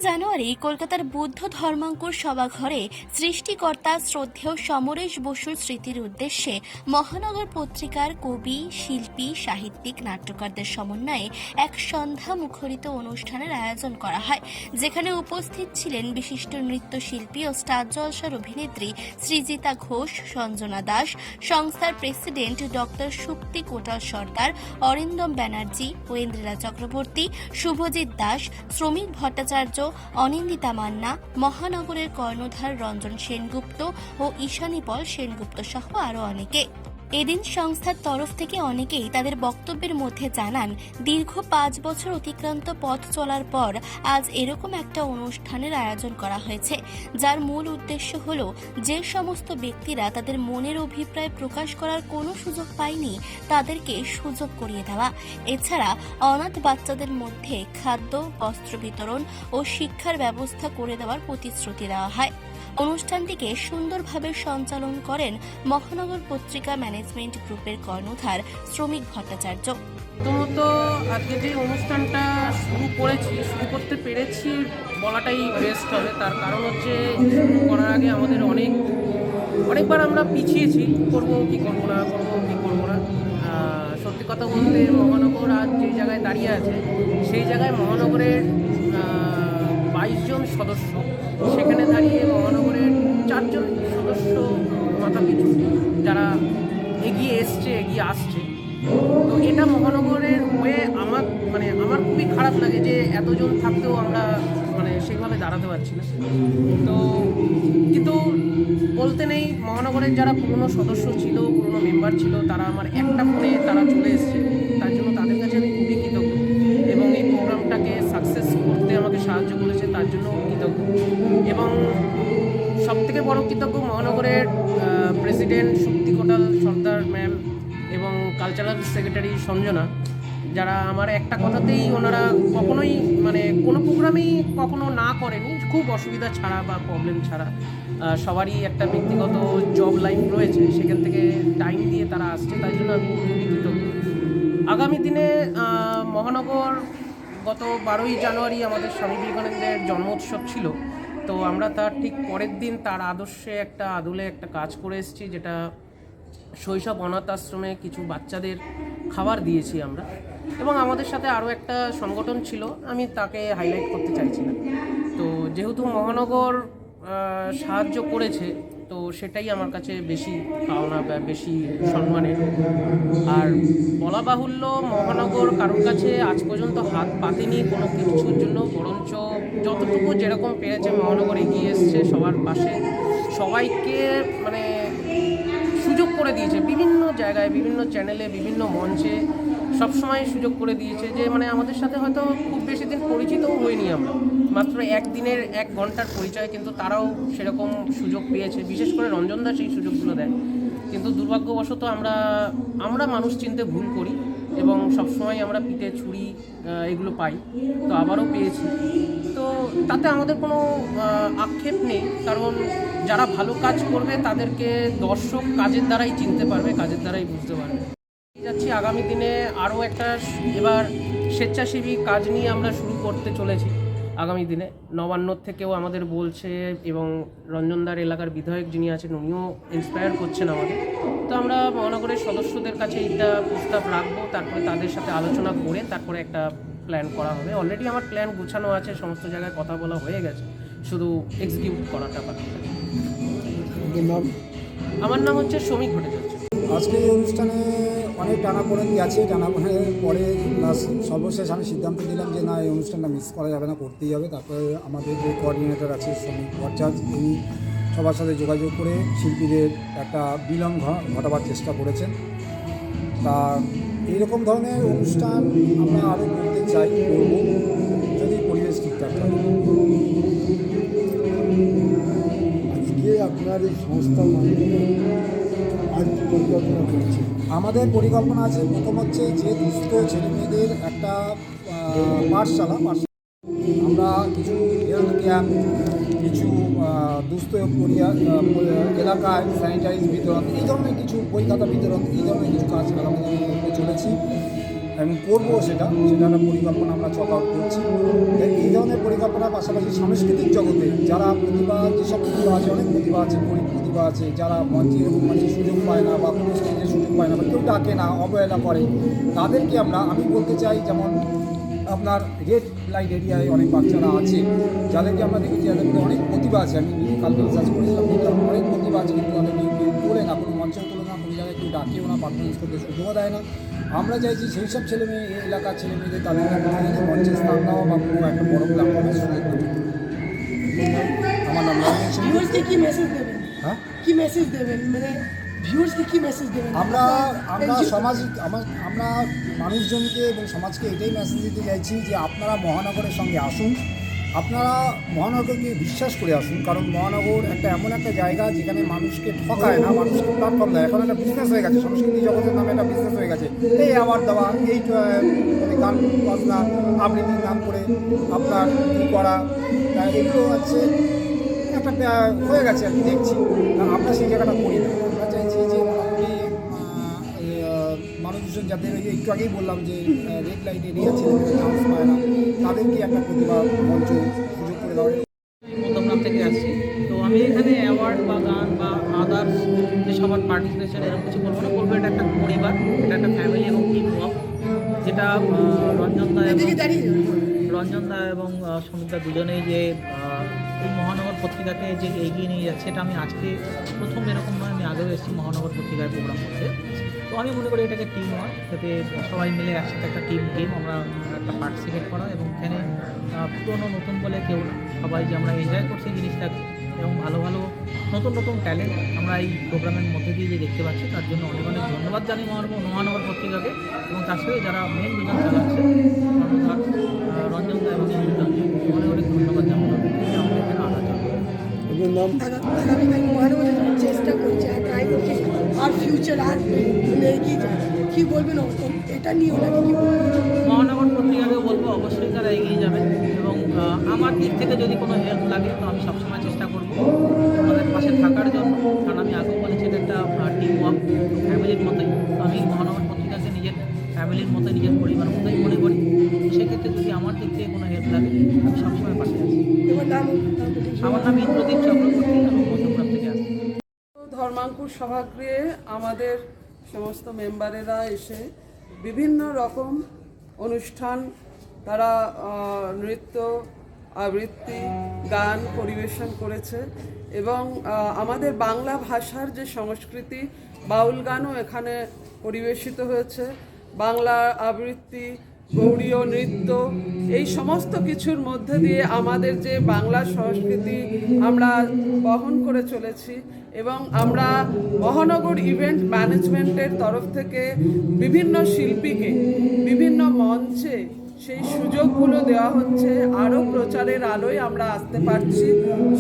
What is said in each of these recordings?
জানুয়ারি কলকাতার বুদ্ধ ধর্মাঙ্কুর সভাঘরে সৃষ্টিকর্তা শ্রদ্ধেয় সমরেশ বসুর স্মৃতির উদ্দেশ্যে মহানগর পত্রিকার কবি, শিল্পী, সাহিত্যিক, নাট্যকারদের সমন্বয়ে এক সন্ধ্যা মুখরিত অনুষ্ঠানের আয়োজন করা হয়, যেখানে উপস্থিত ছিলেন বিশিষ্ট নৃত্যশিল্পী ও স্টার জলসার অভিনেত্রী সৃজিতা ঘোষ, সঞ্জনা দাস, সংস্থার প্রেসিডেন্ট ডক্টর সুপ্তি কোটাল সরকার, অরিন্দম ব্যানার্জি, ঐন্দ্রিলা চক্রবর্তী, শুভজিৎ দাস, শ্রমিক ভট্টাচার্য, অনিন্দিতা মান্না, মহানগরের কর্ণধার রঞ্জন সেনগুপ্ত ও ঈশানী পল সেনগুপ্ত সহ আরও অনেকে। এদিন সংস্থার তরফ থেকে অনেকেই তাদের বক্তব্যের মধ্যে জানান, দীর্ঘ 5 বছর অতিক্রান্ত পথ চলার পর আজ এরকম একটা অনুষ্ঠানের আয়োজন করা হয়েছে, যার মূল উদ্দেশ্য হল যে সমস্ত ব্যক্তিরা তাদের মনের অভিপ্রায় প্রকাশ করার কোনো সুযোগ পায়নি তাদেরকে সুযোগ করিয়ে দেওয়া। এছাড়া অনাথ বাচ্চাদের মধ্যে খাদ্য, বস্ত্র বিতরণ ও শিক্ষার ব্যবস্থা করে দেওয়ার প্রতিশ্রুতি দেওয়া হয়। অনুষ্ঠানটিকে সুন্দরভাবে সঞ্চালন করেন মহানগর পত্রিকা ম্যানেজমেন্ট গ্রুপের কর্ণধার শ্রমিক ভট্টাচার্য। প্রথমত আজকে যে অনুষ্ঠানটা শুরু করতে পেরেছি বলাটাই বেস্ট হবে। তার কারণ হচ্ছে শুরু করার আগে আমাদের অনেকবার আমরা পিছিয়েছি, করবো কি করবো না। সত্যি কথা বলতে মহানগর আজ যে জায়গায় দাঁড়িয়ে আছে সেই জায়গায় মহানগরের 22 জন সদস্য, সেখানে দাঁড়িয়ে মহানগরের 4 জন সদস্য মাথাপিছু যারা এগিয়ে আসছে। তো এটা মহানগরের হয়ে আমার খুবই খারাপ লাগে যে এতজন থাকতেও আমরা সেইভাবে দাঁড়াতে পারছি না। তো কিন্তু বলতে নেই, মহানগরের যারা পুরনো সদস্য ছিল, পুরনো মেম্বার ছিল, তারা আমার একটা ফোনে তারা চলে এসছে, তার জন্য তাদের কাছে আমি খুবই কৃতজ্ঞ। এবং এই প্রোগ্রামটাকে সাকসেস করতে আমাকে সাহায্য করেছে, তার জন্য কৃতজ্ঞ। এবং সবথেকে বড় কৃতজ্ঞ মহানগরের প্রেসিডেন্ট সুপ্তি কোটাল সর্দার ম্যাম এবং কালচারাল সেক্রেটারি সঞ্জনা, যারা আমার একটা কথাতেই ওনারা কখনোই কোনো প্রোগ্রামেই কখনো না করেনি, খুব অসুবিধা ছাড়া বা প্রবলেম ছাড়া। সবারই একটা ব্যক্তিগত জব লাইফ রয়েছে, সেখান থেকে টাইম দিয়ে তারা আসছে, তাই জন্য আমি খুবই কৃতজ্ঞ। আগামী দিনে মহানগর গত 12ই জানুয়ারি আমাদের স্বামী বিবেকানন্দের জন্মোৎসব ছিল, তো আমরা তার ঠিক পরের দিন তার আদলে একটা কাজ করে এসেছি, যেটা শৈশব অনাথ আশ্রমে কিছু বাচ্চাদের খাবার দিয়েছি আমরা। এবং আমাদের সাথে আরও একটা সংগঠন ছিল, আমি তাকে হাইলাইট করতে চাইছি না। তো যেহেতু মহানগর সাহায্য করেছে, তো সেটাই আমার কাছে বেশি পাওনা বা বেশি সম্মানের। আর বলা বাহুল্য, মহানগর কারোর কাছে আজ পর্যন্ত হাত পাতেনি কোনো কিছুর জন্য, বরঞ্চ যতটুকু যেরকম পেরেছে মহানগর এগিয়ে এসছে সবার পাশে, সবাইকে সুযোগ করে দিয়েছে, বিভিন্ন জায়গায়, বিভিন্ন চ্যানেলে, বিভিন্ন মঞ্চে সবসময় সুযোগ করে দিয়েছে। যে আমাদের সাথে হয়তো খুব বেশি দিন পরিচিতও হইনি, আমরা মাত্র 1 ঘন্টার পরিচয়, কিন্তু তারাও সেরকম সুযোগ পেয়েছে। বিশেষ করে রঞ্জন দা সেই সুযোগগুলো দেয়, কিন্তু দুর্ভাগ্যবশত আমরা মানুষ চিনতে ভুল করি এবং সবসময় আমরা পিঠে ছুরি এগুলো পাই। তো আবারও পেয়েছি, তো তাতে আমাদের কোনো আক্ষেপ নেই, কারণ যারা ভালো কাজ করবে তাদেরকে দর্শক কাজের দ্বারাই চিনতে পারবে, কাজের দ্বারাই বুঝতে পারবে। যাচ্ছি আগামী দিনে আরও একটা এবার স্বেচ্ছাসেবী কাজ নিয়ে আমরা শুরু করতে চলেছি আগামী দিনে। নবান্নর থেকেও আমাদের বলছে, এবং রঞ্জনদার এলাকার বিধায়ক যিনি আছেন উনিও ইন্সপায়ার করছেন আমাদের। তো আমরা মহানগরের সদস্যদের কাছে এইটা প্রস্তাব রাখবো, তারপরে তাদের সাথে আলোচনা করে তারপরে একটা প্ল্যান করা হবে। অলরেডি আমার প্ল্যান গুছানো আছে, সমস্ত জায়গায় কথা বলা হয়ে গেছে, শুধু এক্সিকিউট করাটা বাকি। আমার নাম হচ্ছে শ্রমিক ভট্টাচার্য। আজকে এই অনুষ্ঠানে অনেক টানাপোড়েন গেছে, টানাপোড়েনের পরে সর্বশেষ আমি সিদ্ধান্ত দিলাম যে না, এই অনুষ্ঠানটা মিস করা যাবে না, করতেই হবে। তারপরে আমাদের যে কোঅর্ডিনেটর আছে শ্রমিক ভট্টাচার্য, তিনি সবার সাথে যোগাযোগ করে শিল্পীদের একটা মিলন ঘটাবার চেষ্টা করেছেন। তা এইরকম ধরনের অনুষ্ঠান আমরা আরও করতে চাই, করব, যদি পরিবেশ ঠিকঠাক থাকে। আজকে আপনার এই সংস্থার মাধ্যমে পরিকল্পনা করছে, আমাদের পরিকল্পনা আছে, প্রথম হচ্ছে যে দুস্থ ছেলেমেয়েদের একটা পাঠশালা, আমরা কিছু হেলথ ক্যাম্প, কিছু দুস্থ এলাকায় স্যানিটাইজ বিতরণ, এই ধরনের কিছু বই খাতা বিতরণ, এই ধরনের কিছু কাজ আগামী দিনে করতে চলেছি। এবং করবো সেটা একটা পরিকল্পনা আমরা চক আউট করছি। এই ধরনের পরিকল্পনার পাশাপাশি সাংস্কৃতিক জগতে যারা প্রতিভা, যেসব প্রতিভা আছে, অনেক প্রতিভা আছে, গরিব প্রতিভা আছে, যারা মঞ্চে সুযোগ পায় না বা কোনো স্টেজে সুযোগ পায় না বা কেউ ডাকে না, অবহেলা করে, তাদেরকে আমি বলতে চাই, যেমন আপনার রেড লাইট এরিয়ায় অনেক বাচ্চারা আছে যাদেরকে আমরা দেখেছি, যাদের মধ্যে অনেক প্রতিভা আছে। আমি কালকে রিসার্চ করেছিলাম, দেখলাম অনেক প্রতিভা আছে, কিন্তু তাদের কেউ তোলে না, কোনো মঞ্চেও তোলে না, কোনো জায়গায় কেউ ডাকেও না, পারফরমেন্স করতে সুযোগও দেয় না। আমরা চাইছি সেই সব ছেলেমেয়ে, এই এলাকার ছেলেমেয়েদের তাদেরকে এনে মঞ্চে স্থান দেওয়া বা কোনো একটা বড় প্ল্যাটফর্মে সুযোগ দেওয়া। আমার নাম রঞ্জন সিং। ভিউয়ার্সকে কি মেসেজ দেবেন? হ্যাঁ, কি মেসেজ দেবেন, মানে ভিউয়ার্সকে কি মেসেজ দেবেন? আমরা আমরা মানুষজনকে এবং সমাজকে এটাই মেসেজ দিতে চাইছি যে আপনারা মহানগরের সঙ্গে আসুন, আপনারা মহানগরকে বিশ্বাস করে আসুন, কারণ মহানগর এমন একটা জায়গা যেখানে মানুষকে ঠকায় না, মানুষকে প্ল্যাটফর্ম দেয়। এখন একটা বিজনেস হয়ে গেছে, সংস্কৃতি জগতের নামে একটা বিজনেস হয়ে গেছে। এই অ্যাওয়ার্ড দেওয়া, এই গান বাজনা আবৃত্তির নাম করে আপনার করা, এগুলো হচ্ছে একটা হয়ে গেছে। আমি দেখছি আমরা সেই জায়গাটা করি না। আমরা চাইছি যে মানুষজন যাদের একটু আগেই বললাম যে রেড লাইট এরিয়া ছেলেমেয়েরা চান্স পায় না, তাদেরকে একটা প্রতিভা মঞ্চ সুযোগ করে দেওয়া। মধ্যমগ্রাম থেকে আসছি। তো আমি এখানে অ্যাওয়ার্ড বা গান বা আদার্স যে সবার পার্টিসিপেশন এরকম কিছু বলবো না, বলবো এটা একটা পরিবার, এটা একটা ফ্যামিলি এবং টিম ওয়ার্ক, যেটা রঞ্জন দা এবং সমিতা দুজনেই যে এই মহানগর পত্রিকাকে যে এগিয়ে নিয়ে যাচ্ছে, এটা আমি আজকে প্রথম এরকম নয়, আমি আগেও এসেছি মহানগর পত্রিকায় প্রোগ্রাম করতে। তো আমি মনে করি এটাকে টিম ওয়ার্ক, যাতে সবাই মিলে একসাথে একটা টিম গেম আমরা একটা পার্টিসিপেট করা, এবং এখানে পুরনো নতুন বলে কেউ না, সবাই যে আমরা এনজয় করছি জিনিসটাকে, এবং ভালো ভালো নতুন নতুন ট্যালেন্ট আমরা এই প্রোগ্রামের মধ্যে দিয়ে যে দেখতে পাচ্ছি, তার জন্য অনেক অনেক ধন্যবাদ জানি মহানগর পত্রিকাকে, এবং তার সাথে যারা মেন দুজন চালাচ্ছে রঞ্জন দা এবং সুরঞ্জন, অনেক অনেক ধন্যবাদ জানাবো আমাদের এখানে আনা যাবে। আগামীকাল মহানগরে যখন চেষ্টা করছে আর ট্রাই করছে আর ফিউচার আর এগিয়ে যায়, কী বলবেন এটা নিয়ে? ওনাকে কী বলবেন? মহানগর পত্রিকাকে বলবো অবশ্যই তারা এগিয়ে যাবে, এবং আমার দিক থেকে যদি কোনো হেল্প লাগে তো আমি সবসময় চেষ্টা করবো আমাদের পাশে থাকার জন্য, কারণ আমি আগেও বলেছি এটা একটা টিম ওয়ার্ক, ফ্যামিলির মতোই। তো আমি মহানগর পত্রিকাকে নিজের ফ্যামিলির মতোই, নিজের পরিবার মতোই মনে করি। সেক্ষেত্রে যদি আমার দিক থেকে কোনো হেল্প লাগে আমি সবসময় পাশে আছি। আমার নাম ইন্দ্রদীপ চক্রবর্তী, আমি মধ্যমগ্রাম থেকে আসছি। ধর্মাঙ্কুর সভাগৃহে আমাদের সমস্ত মেম্বারেরা এসে বিভিন্ন রকম অনুষ্ঠান, তারা নৃত্য, আবৃত্তি, গান পরিবেশন করেছে, এবং আমাদের বাংলা ভাষার যে সংস্কৃতি, বাউল গানও এখানে পরিবেশিত হয়েছে, বাংলা আবৃত্তি, গৌড়ীয় নৃত্য, এই সমস্ত কিছুর মধ্যে দিয়ে আমাদের যে বাংলা সংস্কৃতি আমরা বহন করে চলেছি, এবং আমরা মহানগর ইভেন্ট ম্যানেজমেন্টের তরফ থেকে বিভিন্ন শিল্পীকে বিভিন্ন মঞ্চে সেই সুযোগগুলো দেওয়া হচ্ছে, আরও প্রচারের আলোয় আমরা আসতে পারছি।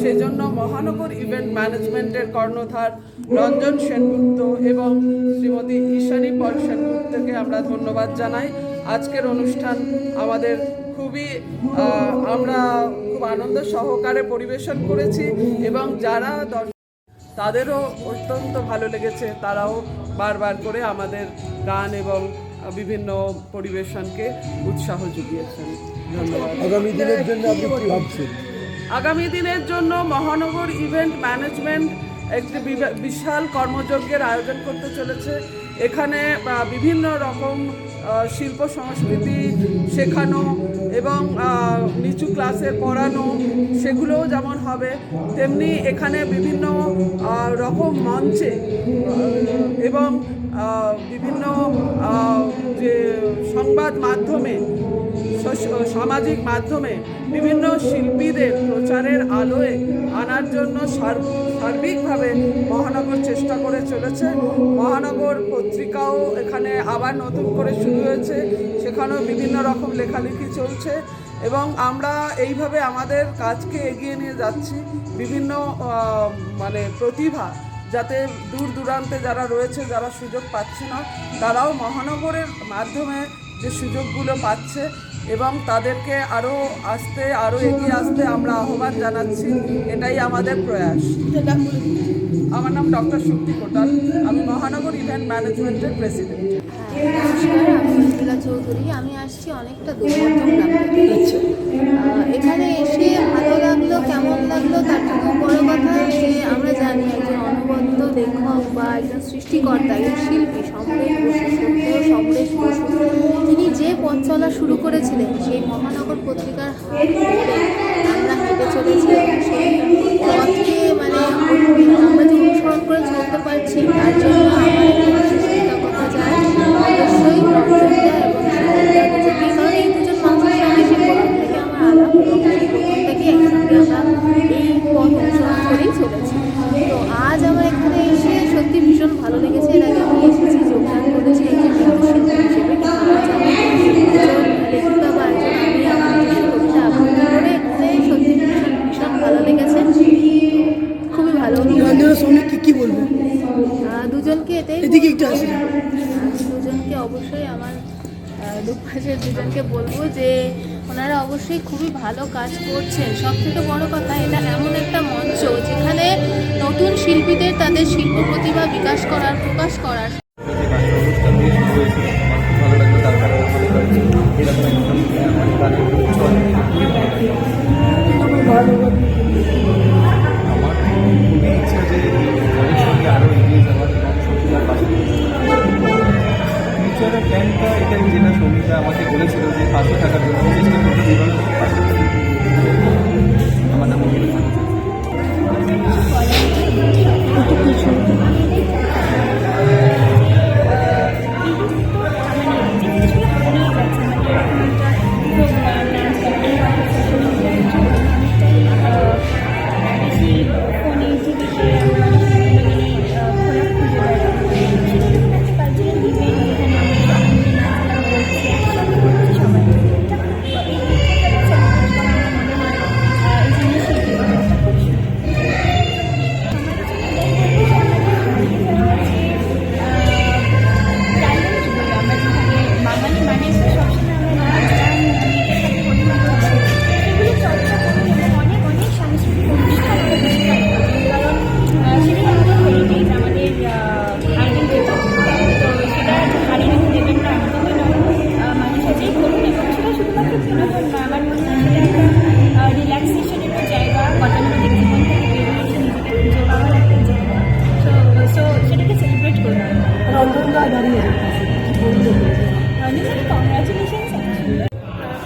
সেজন্য মহানগর ইভেন্ট ম্যানেজমেন্টের কর্ণধার রঞ্জন সেনগুপ্ত এবং শ্রীমতী ঈশানী পল সেনগুপ্তকে আমরা ধন্যবাদ জানাই। আজকের অনুষ্ঠান আমাদের আমরা খুব আনন্দ সহকারে পরিবেশন করেছি, এবং যারা তাদেরও অত্যন্ত ভালো লেগেছে, তারাও বারবার করে আমাদের গান এবং বিভিন্ন পরিবেশনকে উৎসাহ জুগিয়েছেন। ধন্যবাদ। আগামী দিনের জন্য আপনি কি ভাবছেন? আগামী দিনের জন্য মহানগর ইভেন্ট ম্যানেজমেন্ট একটি বিশাল কর্মযজ্ঞের আয়োজন করতে চলেছে। এখানে বিভিন্ন রকম শিল্প সংস্কৃতি শেখানো এবং নিচু ক্লাসে পড়ানো, সেগুলোও যেমন হবে, তেমনি এখানে বিভিন্ন রকম মঞ্চে এবং বিভিন্ন যে সংবাদ মাধ্যমে, সামাজিক মাধ্যমে বিভিন্ন শিল্পীদের প্রচারের আলোয় আনার জন্য সার্বিকভাবে মহানগর চেষ্টা করে চলেছে। মহানগর পত্রিকাও এখানে আবার নতুন করে শুরু হয়েছে, সেখানেও বিভিন্ন রকম লেখালেখি চলছে, এবং আমরা এইভাবে আমাদের কাজকে এগিয়ে নিয়ে যাচ্ছি। বিভিন্ন প্রতিভা যাতে দূর দূরান্তে যারা রয়েছে, যারা সুযোগ পাচ্ছে না, তারাও মহানগরের মাধ্যমে যে সুযোগগুলো পাচ্ছে, এবং তাদেরকে আরও এগিয়ে আসতে আমরা আহ্বান জানাচ্ছি। এটাই আমাদের প্রয়াস। আমার নাম ডক্টর শক্তি কোটাল, আমি মহানগর ইভেন্ট ম্যানেজমেন্টের প্রেসিডেন্ট। নমস্কার, আমি মৃদুলা চৌধুরী। আমি আসছি অনেকটা দূরবর্তী গ্রাম থেকে। এখানে এসে ভালো লাগলো, কেমন লাগলো তার থেকে বড় কথা যে আমরা জানি একজন অনবদ্য লেখক বা একজন সৃষ্টিকর্তা, একজন শিল্পী সমরেশ বসু, সত্যেও সমরেশ বসু, তিনি যে পথ চলা শুরু করেছিলেন সেই মহানগর পত্রিকার হাত ধরে আমরা হেঁটে চলেছি এবং সেই পথকে মানে আমরা যে অনুসরণ করে চলতে পারছি তার জন্য আমার একটি বিশেষ কৃতজ্ঞতা যায় অবশ্যই রঞ্জনদা এবং সুমনদা দুজনকেই। কারণ এই দুজন মানুষের সঙ্গে সেই প্রথম থেকে আমার আলাপ এবং সেই প্রথম থেকে একসঙ্গে আমরা এই পথ অনুসরণ করেই চলেছি। তো আজ আমার এখানে এসে সত্যি ভীষণ ভালো লেগেছে। এর আগে আমি এসেছি, যোগদান করেছি একজন নৃত্যশিল্পী হিসেবে, কিন্তু আজ আমি একজন লেখিকা বা একজন আমি আমার নিজস্ব কবিতা আবৃত্তি করে এখানে সত্যি ভীষণ ভালো লেগেছে। খুবই ভালো। রঞ্জনের সঙ্গে কি বলবো? দুজনকে এটাই এদিকে একটু আসি। দুজনকে অবশ্যই আমার দুপাশের দুজনকে বলবো যে ওনারা অবশ্যই খুবই ভালো কাজ করছেন। সব থেকে বড় কথা, এটা এমন একটা মঞ্চ যেখানে নতুন শিল্পীদের তাদের শিল্প প্রতিভা বিকাশ করার, প্রকাশ করার প্ল্যানটা এটাই, যেটা সৌমিতা আমাকে বলেছিল যে পাশে থাকার জন্য চেষ্টা করতে জীবনে পাশে থাকতে। আমার নাম অভিনয়।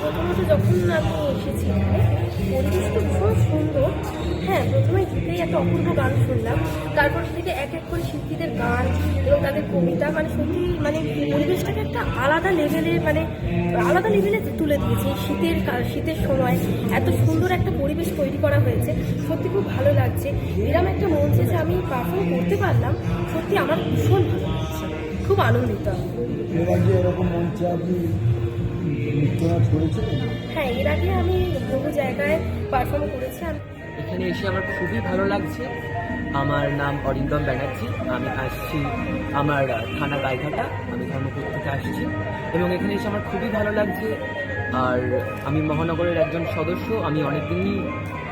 প্রথমত যখন আমি এসেছি এখানে পরিবেশটা ভীষণ সুন্দর। হ্যাঁ, প্রথমে ঢুকেই একটা অপূর্ব গান শুনলাম, তারপর থেকে এক এক করে শিল্পীদের গান এবং তাদের কবিতা, মানে সত্যি মানে পরিবেশটাকে একটা আলাদা লেভেলে তুলে দিয়েছে। শীতের সময় এত সুন্দর একটা পরিবেশ তৈরি করা হয়েছে, সত্যি খুব ভালো লাগছে। এরকম একটা মঞ্চে যে আমি পারফর্ম করতে পারলাম, সত্যি আমার ভীষণ ভালো লাগছে, খুব আনন্দিত। এরকম মঞ্চে আপনি নৃত্যনাট করেছিলেন? হ্যাঁ, এর আগে আমি বহু জায়গায় পারফর্ম করেছি। এখানে এসে আমার খুবই ভালো লাগছে। আমার নাম অরিন্দম ব্যানার্জি। আমি আসছি আমার থানা গাইঘাটা, আমি ধর্মপুর থেকে আসছি এবং এখানে এসে আমার খুবই ভালো লাগছে। আর আমি মহানগরের একজন সদস্য, আমি অনেকদিনই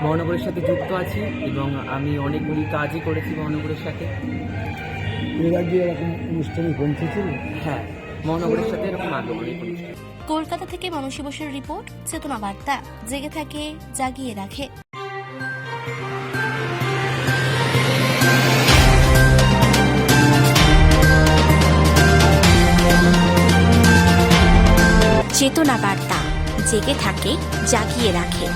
মহানগরের সাথে যুক্ত আছি এবং আমি অনেকগুলি কাজই করেছি মহানগরের সাথে। এর আগে এরকম অনুষ্ঠানে পৌঁছেছিল? হ্যাঁ, মহানগরের সাথে এরকম আগে অনেক অনুষ্ঠান। কলকাতা থেকে মানসী বসুর রিপোর্ট, চেতনা বার্তা, জেগে থাকে, জাগিয়ে রাখে। চেতনা বার্তা, জেগে থাকে, জাগিয়ে রাখে।